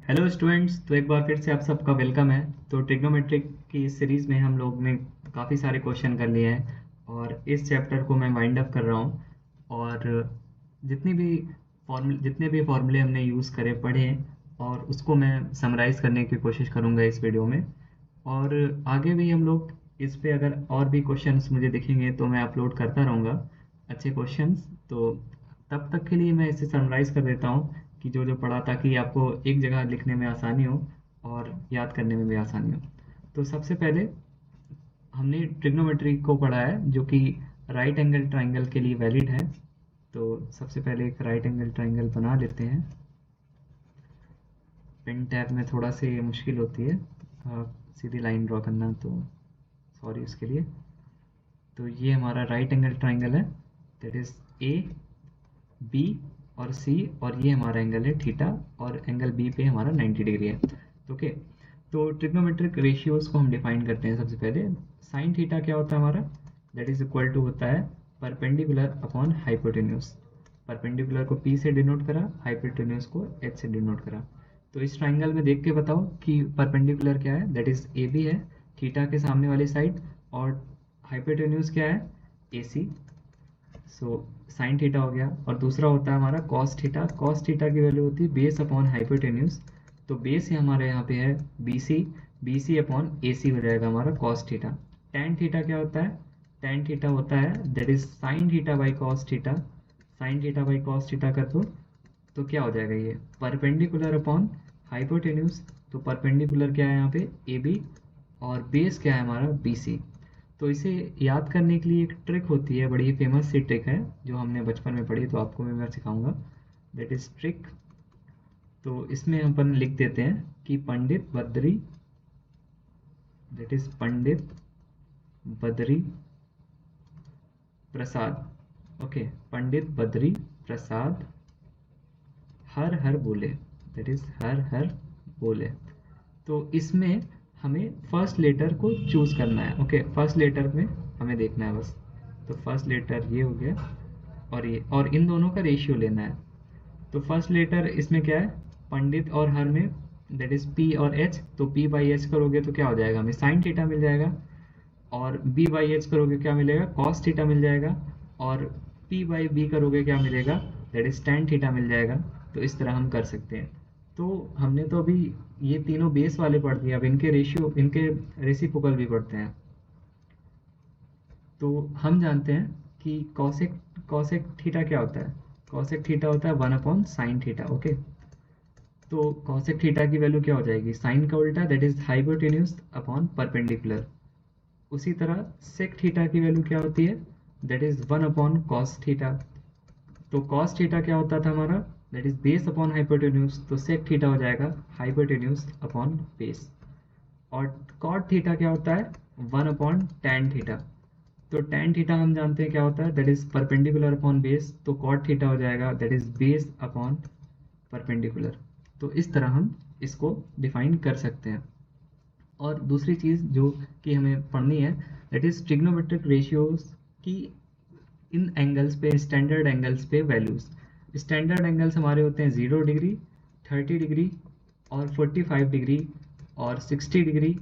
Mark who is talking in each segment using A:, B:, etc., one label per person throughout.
A: Hello students, तो एक बार फिर से आप सबका वेलकम है। तो ट्रिग्नोमेट्रिक की इस सीरीज़ में हम लोग ने काफ़ी सारे क्वेश्चन कर लिए हैं और इस चैप्टर को मैं वाइंड अप कर रहा हूँ। और जितने भी फॉर्मूले हमने यूज़ करे पढ़े और उसको मैं समराइज़ करने की कोशिश करूँगा इस वीडियो में। और आगे भी हम लोग इस पे अगर और भी क्वेश्चंस मुझे दिखेंगे तो मैं अपलोड करता रहूँगा अच्छे क्वेश्चंस। तो तब तक के लिए मैं इसे समराइज़ कर देता हूँ कि जो जो पढ़ा, ताकि आपको एक जगह लिखने में आसानी हो और याद करने में भी आसानी हो। तो सबसे पहले हमने ट्रिग्नोमेट्री को पढ़ा है जो कि राइट एंगल ट्राइंगल के लिए वैलिड है। तो सबसे पहले एक राइट एंगल ट्राइंगल बना लेते हैं। पेन टैब में थोड़ा से ये मुश्किल होती है सीधी लाइन ड्रॉ करना, तो सॉरी उसके लिए। तो ये हमारा राइट एंगल ट्राइंगल है, दैट इज़ ए बी और सी, और ये हमारा एंगल है थीटा, और एंगल बी पे हमारा 90 डिग्री है। ओके, तो ट्रिग्नोमेट्रिक रेशियोज को हम डिफाइन करते हैं। सबसे पहले साइन थीटा क्या होता है हमारा, दैट इज इक्वल टू होता है परपेंडिकुलर अपॉन हाइपोटेन्यूज। परपेंडिकुलर को पी से डिनोट करा, हाइपोटेन्यूज को एच से डिनोट करा। तो इस ट्राइंगल में देख के बताओ कि परपेंडिकुलर क्या है, दैट इज ए बी है थीटा के सामने वाली साइड, और हाइपोटेन्यूज क्या है, ए सी। सो साइन थीटा हो गया। और दूसरा होता है हमारा कॉस थीटा। कॉस थीटा की वैल्यू होती है बेस अपॉन हाइपोटेन्यूज। तो बेस ही हमारे यहाँ पे है B C, B C upon A C हो जाएगा हमारा कॉस थीटा। टैन थीटा क्या होता है, टैन थीटा होता है that is sine theta by cos theta. Sine theta by cos theta कर दो तो क्या हो जाएगा, ये परपेंडिकुलर अपॉन हाइपोटेन्यूज। तो परपेंडिकुलर क्या है यहाँ पे, ए बी, और बेस क्या है हमारा बी सी। तो इसे याद करने के लिए एक ट्रिक होती है, बड़ी फेमस सी ट्रिक है जो हमने बचपन में पढ़ी, तो आपको मैं सिखाऊंगा, दैट इज ट्रिक। तो इसमें हम अपन लिख देते हैं कि Pandit Badri, that is Pandit Badri Prasad. Okay, Pandit Badri Prasad हर हर बोले, दैट इज हर हर बोले। तो इसमें हमें फर्स्ट लेटर को चूज करना है। ओके, फर्स्ट लेटर में हमें देखना है बस। तो फर्स्ट लेटर ये हो गया, और ये, और इन दोनों का रेशियो लेना है। तो फर्स्ट लेटर इसमें क्या है, पंडित और हर में दैट इज पी और एच। तो पी बाई एच करोगे तो क्या हो जाएगा, हमें साइन थीटा मिल जाएगा। और बी बाई एच करोगे क्या मिलेगा, कॉस थीटा मिल जाएगा। और पी बाई बी करोगे क्या मिलेगा, दैट इज टैन थीटा मिल जाएगा। तो इस तरह हम कर सकते हैं। तो हमने तो अभी ये तीनों बेस वाले पढ़ दिए, अब इनके रेशियो, इनके रेसिप्रोकल भी पढ़ते हैं। तो हम जानते हैं कि कॉसेक कॉसेक थीटा क्या होता है, कॉसेक थीटा होता है 1 अपॉन साइन थीटा। ओके, तो कॉसेक थीटा की वैल्यू क्या हो जाएगी, साइन का उल्टा, that is hypotenuse upon perpendicular. उसी तरह सेक थीटा की वैल्यू क्या होती है, that is 1 upon cos theta. तो कॉस थीटा क्या होता था हमारा, that is base upon hypotenuse. तो सेक थीटा हो जाएगा हाइपोटेन्यूज अपॉन बेस। और कॉट थीटा क्या होता है, 1 अपॉन टैन थीटा। तो टैन थीटा हम जानते हैं क्या होता है, that is perpendicular upon base. तो कॉट थीटा हो जाएगा that is base upon perpendicular. तो इस तरह हम इसको डिफाइन कर सकते हैं। और दूसरी चीज़ जो कि हमें पढ़नी है, दैट इज ट्रिग्नोमेट्रिक रेशियोज की इन एंगल्स पे, स्टैंडर्ड एंगल्स पे वैल्यूज। स्टैंडर्ड एंगल्स हमारे होते हैं 0 डिग्री, 30 डिग्री, और 45 डिग्री, और 60 डिग्री,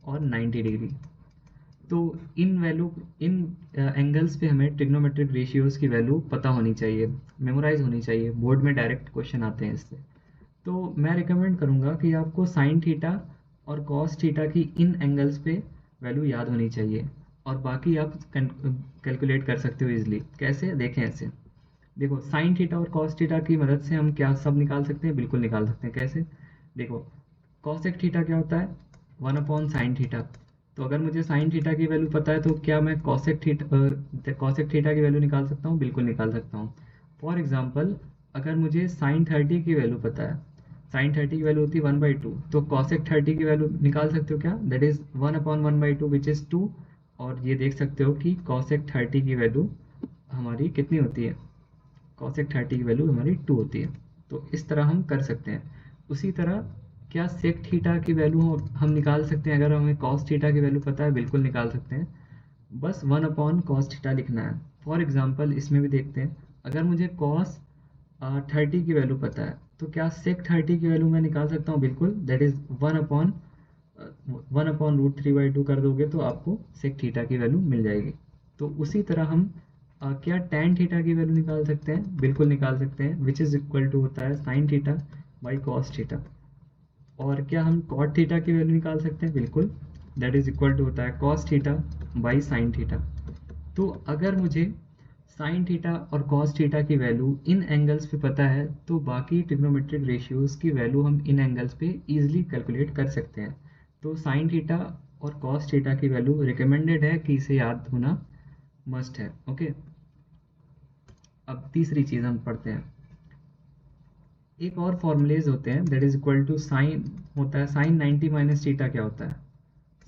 A: और 90 डिग्री। तो इन एंगल्स पे हमें ट्रिग्नोमेट्रिक रेशियोज की वैल्यू पता होनी चाहिए, मेमोराइज होनी चाहिए, बोर्ड में डायरेक्ट क्वेश्चन आते हैं इससे। तो मैं रिकमेंड करूँगा कि आपको साइन थीटा और कॉस थीटा की इन एंगल्स पे वैल्यू याद होनी चाहिए, और बाकी आप कैलकुलेट कर सकते हो इजीली। कैसे, देखें ऐसे। देखो, साइन थीटा और कॉस थीटा की मदद से हम क्या सब निकाल सकते हैं, बिल्कुल निकाल सकते हैं। कैसे, देखो, कॉसेक थीटा क्या होता है, 1 अपॉन साइन थीटा। तो अगर मुझे साइन थीटा की वैल्यू पता है तो क्या मैं कॉसेक थीटा की वैल्यू निकाल सकता हूँ, बिल्कुल निकाल सकता हूँ। फॉर एग्जाम्पल, अगर मुझे साइन 30 की वैल्यू पता है, साइन 30 की वैल्यू होती है 1/2, तो कॉसेक 30 की वैल्यू निकाल सकते हो क्या, दैट इज 1/1/2 विच इज 2। और ये देख सकते हो कि कॉसेक 30 की वैल्यू हमारी कितनी होती है, कॉसेक 30 की वैल्यू हमारी 2 होती है। तो इस तरह हम कर सकते हैं। उसी तरह क्या सेक थीटा की वैल्यू हम निकाल सकते हैं, अगर हमें कॉस थीटा की वैल्यू पता है, बिल्कुल निकाल सकते हैं। बस 1 अपॉन कॉस थीटा लिखना है। फॉर एग्जाम्पल इसमें भी देखते हैं, अगर मुझे कॉस 30 की वैल्यू पता है, तो क्या सेक 30 की वैल्यू मैं निकाल सकता हूँ? बिल्कुल, दैट इज 1/√3/2 कर दोगे तो आपको सेक थीटा की वैल्यू मिल जाएगी। तो उसी तरह हम क्या टैन थीटा की वैल्यू निकाल सकते हैं? बिल्कुल निकाल सकते हैं, विच इज इक्वल टू होता है sine theta by cos theta. और क्या हम कॉट थीटा की वैल्यू निकाल सकते हैं? बिल्कुल, दैट इज इक्वल टू होता है cos theta by sine theta. तो अगर मुझे साइन थीटा और कॉस थीटा की वैल्यू इन एंगल्स पे पता है तो बाकी ट्रिग्नोमेट्रिक रेशियोज की वैल्यू हम इन एंगल्स पे इजीली कैलकुलेट कर सकते हैं। तो साइन थीटा और कॉस थीटा की वैल्यू रिकमेंडेड है कि इसे याद होना मस्ट है। ओके, अब तीसरी चीज़ हम पढ़ते हैं। एक और फॉर्मूलेज होते हैं, that is equal to sine होता है साइन 90 माइनस थीटा। क्या होता है?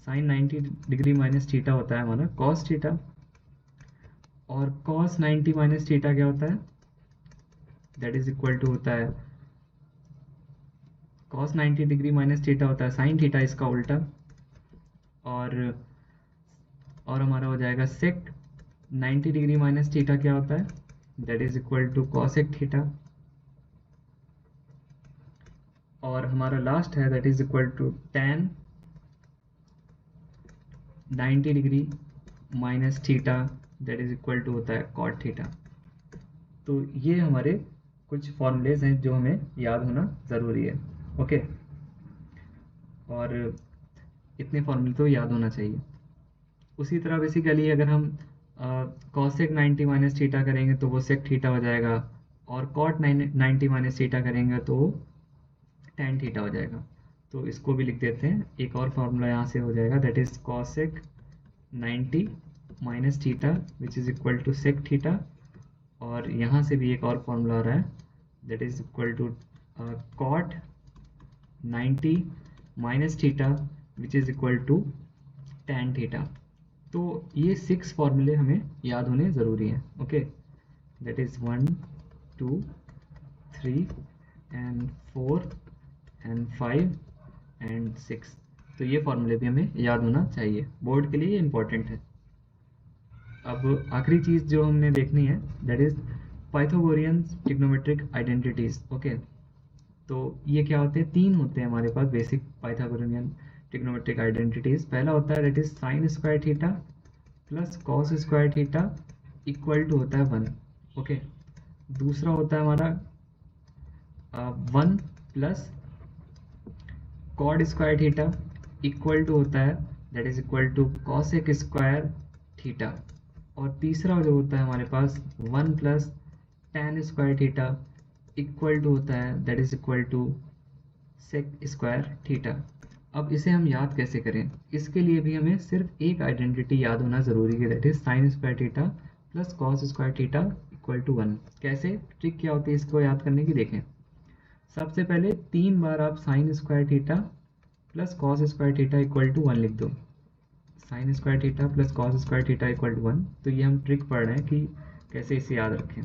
A: साइन 90 डिग्री माइनस थीटा होता है हमारा कॉस थीटा। और कॉस 90 माइनस थीटा क्या होता है? दैट इज इक्वल टू होता है कॉस 90 डिग्री माइनस थीटा होता है साइन थीटा, इसका उल्टा। और हमारा हो जाएगा सेक 90 डिग्री माइनस थीटा क्या होता है? That is equal to cosec theta. और हमारा लास्ट है that is equal to tan 90 degree minus theta, that is equal to होता है कॉट थीटा। तो ये हमारे कुछ फॉर्मूलेज हैं जो हमें याद होना ज़रूरी है। ओके, और इतने फॉर्मूले तो याद होना चाहिए। उसी तरह बेसिकली अगर हम कॉसेक 90 माइनस थीटा करेंगे तो वो सेक थीटा हो जाएगा, और कॉट 90 माइनस थीटा करेंगे तो टैन थीटा हो जाएगा। तो इसको भी लिख देते हैं, एक और फार्मूला यहाँ से हो जाएगा that is cosec 90 minus theta which is equal to sec theta. और यहाँ से भी एक और फॉर्मूला आ रहा है that is equal to cot 90 minus theta which is equal to tan theta. तो ये 6 फॉर्मूले हमें याद होने ज़रूरी हैं। Okay, that is 1 2 3 and 4 and 5 and 6। तो ये फॉर्मूले भी हमें याद होना चाहिए, बोर्ड के लिए इम्पोर्टेंट है। अब आखिरी चीज़ जो हमने देखनी है that is Pythagorean trigonometric identities. Okay, तो ये क्या होते हैं? 3 होते हैं हमारे पास बेसिक पाइथागोरियन ट्रिग्नोमेट्रिक आइडेंटिटीज़। पहला होता है that is sine square theta plus cos square theta equal to होता है 1। ओके, दूसरा होता है हमारा 1 plus cot square theta equal to होता है that is equal to cosec square theta. और तीसरा जो होता है हमारे पास 1 plus tan square theta equal to होता है that is equal to sec square theta. अब इसे हम याद कैसे करें? इसके लिए भी हमें सिर्फ एक आइडेंटिटी याद होना ज़रूरी है that is sine square theta plus cos square theta equal to 1। कैसे? ट्रिक क्या होती है इसको याद करने की? देखें, सबसे पहले 3 बार आप sine square theta plus cos square theta equal to 1 लिख दो। Sine square theta plus cos square theta equal to 1। तो ये हम ट्रिक पढ़ रहे हैं कि कैसे इसे याद रखें।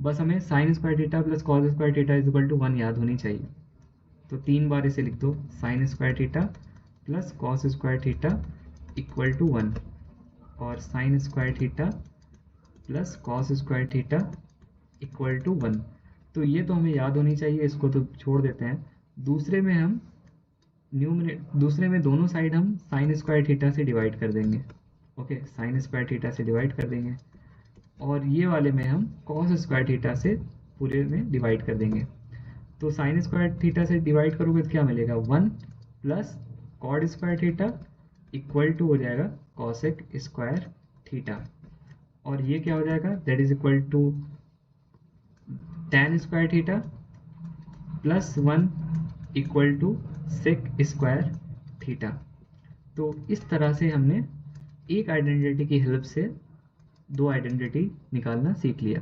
A: बस हमें sine square theta plus cos square theta is equal to 1 याद होनी चाहिए। तो 3 बार इसे लिख दो, sine square theta plus cos square theta equal to 1 और sine square theta plus cos square theta equal to 1। तो ये तो हमें याद होनी चाहिए, इसको तो छोड़ देते हैं। दूसरे में हम दूसरे में दोनों साइड हम साइन स्क्वायर थीटा से डिवाइड कर देंगे। ओके, साइन स्क्वायर थीटा से डिवाइड कर देंगे, और ये वाले में हम कॉस स्क्वायर थीटा से पूरे में डिवाइड कर देंगे। तो साइन स्क्वायर थीटा से डिवाइड करोगे तो क्या मिलेगा? 1 plus cot square theta equal to हो जाएगा कॉसेक स्क्वायर थीटा। और ये क्या हो जाएगा? That is equal to tan square theta plus 1 equal to sec square theta. तो इस तरह से हमने एक आइडेंटिटी की हेल्प से 2 आइडेंटिटी निकालना सीख लिया।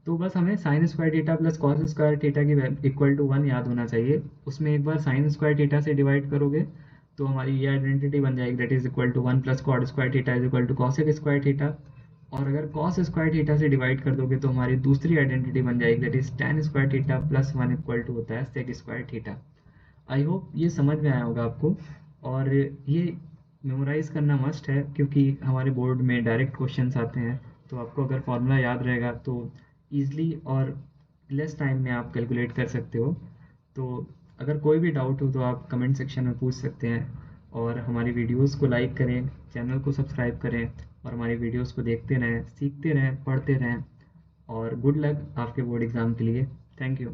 A: तो बस हमें sine square theta plus cos square theta की इक्वल टू 1 याद होना चाहिए। उसमें एक बार साइन स्क्वायर थीटा से डिवाइड करोगे तो हमारी ये आइडेंटिटी बन जाएगी that is equal to 1 plus cot square theta is equal to cosec square theta. और अगर कॉस स्क्वायर थीटा से डिवाइड कर दोगे तो हमारी दूसरी आइडेंटिटी बन जाएगी that is tan square theta plus 1 equal to होता है sec square theta. I hope ये समझ में आया होगा आपको, और ये मेमोराइज करना मस्ट है क्योंकि हमारे बोर्ड में डायरेक्ट क्वेश्चंस आते हैं। तो आपको अगर फॉर्मूला याद रहेगा तो ईजिली और लेस टाइम में आप कैलकुलेट कर सकते हो। तो अगर कोई भी डाउट हो तो आप कमेंट सेक्शन में पूछ सकते हैं, और हमारी वीडियोस को लाइक करें, चैनल को सब्सक्राइब करें, और हमारी वीडियोस को देखते रहें, सीखते रहें, पढ़ते रहें। और गुड लक आपके बोर्ड एग्ज़ाम के लिए। Thank you.